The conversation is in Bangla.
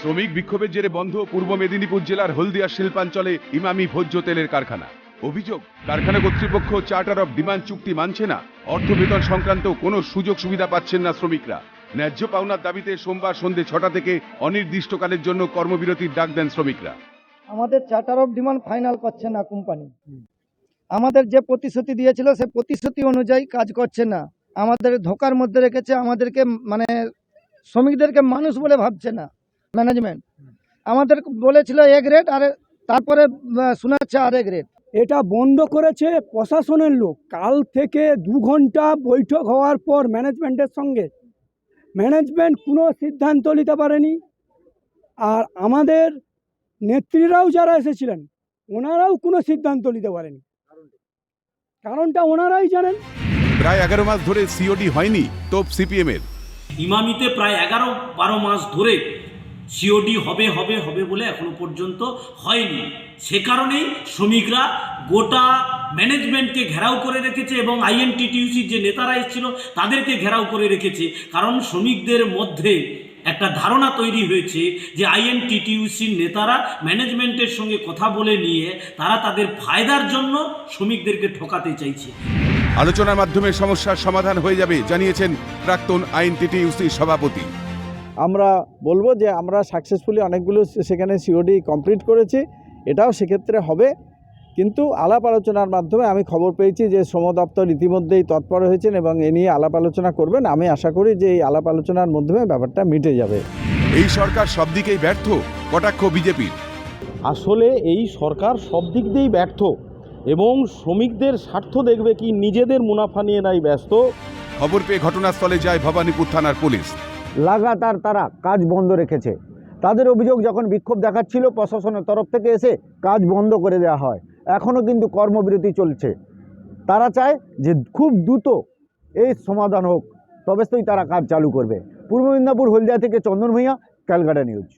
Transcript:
শ্রমিক বিক্ষোভের জেরে বন্ধ পূর্ব মেদিনীপুর জেলার হলদিয়া শিল্পাঞ্চলে ইমামি ভোজ্য তেলের কারখানা। অভিযোগ, কারখানা কর্তৃপক্ষ চার্টার অফ ডিমান্ড চুক্তি মানছে না, অর্থ বেতন সংক্রান্ত কোনো সুযোগ সুবিধা পাচ্ছেন না শ্রমিকরা। ন্যায্য পাওনার দাবিতে সোমবার সন্ধ্যে 6টা থেকে অনির্দিষ্টকালের জন্য কর্মবিরতির ডাক দেন শ্রমিকরা। আমাদের চার্টার অফ ডিমান্ড ফাইনাল করছে না কোম্পানি। আমাদের যে প্রতিশ্রুতি দিয়েছিল সে প্রতিশ্রুতি অনুযায়ী কাজ করছে না, আমাদের ধোকার মধ্যে রেখেছে, আমাদেরকে মানে শ্রমিকদেরকে মানুষ বলে ভাবছে না ম্যানেজমেন্ট। আমাদের বলেছিল এ গ্রেড, আর তারপরে শোনাচ্ছে আর এ গ্রেড। এটা বন্ধ করেছে প্রশাসনের লোক। কাল থেকে 2 ঘন্টা বৈঠক হওয়ার পর ম্যানেজমেন্টের সঙ্গে ম্যানেজমেন্ট কোনো সিদ্ধান্ত নিতে পারেনি। আর আমাদের নেত্রীরাও যারা এসেছিলেন ওনারাও কোনো সিদ্ধান্ত নিতে পারেনি। কারণটা ওনারাই জানেন। প্রায় 11 মাস ধরে সিওডি হয়নি তোপ সিপিএম এর। ইমামিতে প্রায় 11-12 মাস ধরে সিওডি হবে হবে হবে বলে এখনো পর্যন্ত হয়নি। সে কারণেই শ্রমিকরা গোটা ম্যানেজমেন্টকে ঘেরাও করে রেখেছে এবং আইএনটিটিইউসির যে নেতারা এসেছিল তাদেরকে ঘেরাও করে রেখেছে। কারণ শ্রমিকদের মধ্যে একটা ধারণা তৈরি হয়েছে যে আইএনটিটিইউসির নেতারা ম্যানেজমেন্টের সঙ্গে কথা বলে নিয়ে তারা তাদের ফায়দার জন্য শ্রমিকদেরকে ঠকাতে চাইছে। আলোচনার মাধ্যমে সমস্যার সমাধান হয়ে যাবে জানিয়েছেন প্রাক্তন আইএনটিটিইউসি সভাপতি। আমরা বলবো যে আমরা সাকসেসফুলি অনেকগুলো সেখানে সিওডি কমপ্লিট করেছি, এটাও সেক্ষেত্রে হবে। কিন্তু আলাপ আলোচনার মাধ্যমে আমি খবর পেয়েছি যে শ্রম দপ্তর ইতিমধ্যেই তৎপর হয়েছেন এবং এ নিয়ে আলাপ আলোচনা করবেন। আমি আশা করি যে এই আলাপ আলোচনার মাধ্যমে ব্যাপারটা মিটে যাবে। এই সরকার সব দিকেই ব্যর্থ, কটাক্ষ বিজেপির। আসলে এই সরকার সব দিক দিয়েই ব্যর্থ এবং শ্রমিকদের স্বার্থ দেখবে কি নিজেদের মুনাফা নিয়ে নাই ব্যস্ত। খবর পেয়ে ঘটনাস্থলে যায় ভবানীপুর থানার পুলিশ। লাগাতার তারা কাজ বন্ধ রেখেছে। তাদের অভিযোগ, যখন বিক্ষোভ দেখাচ্ছিল প্রশাসনের তরফ থেকে এসে কাজ বন্ধ করে দেওয়া হয়। এখনও কিন্তু কর্মবিরতি চলছে। তারা চায় যে খুব দ্রুত এই সমাধান হোক, তবে তারা কাজ চালু করবে। পূর্ব মেদিনীপুর হলদিয়া থেকে চন্দন ভূঁইয়া, ক্যালকাটা নিউজ।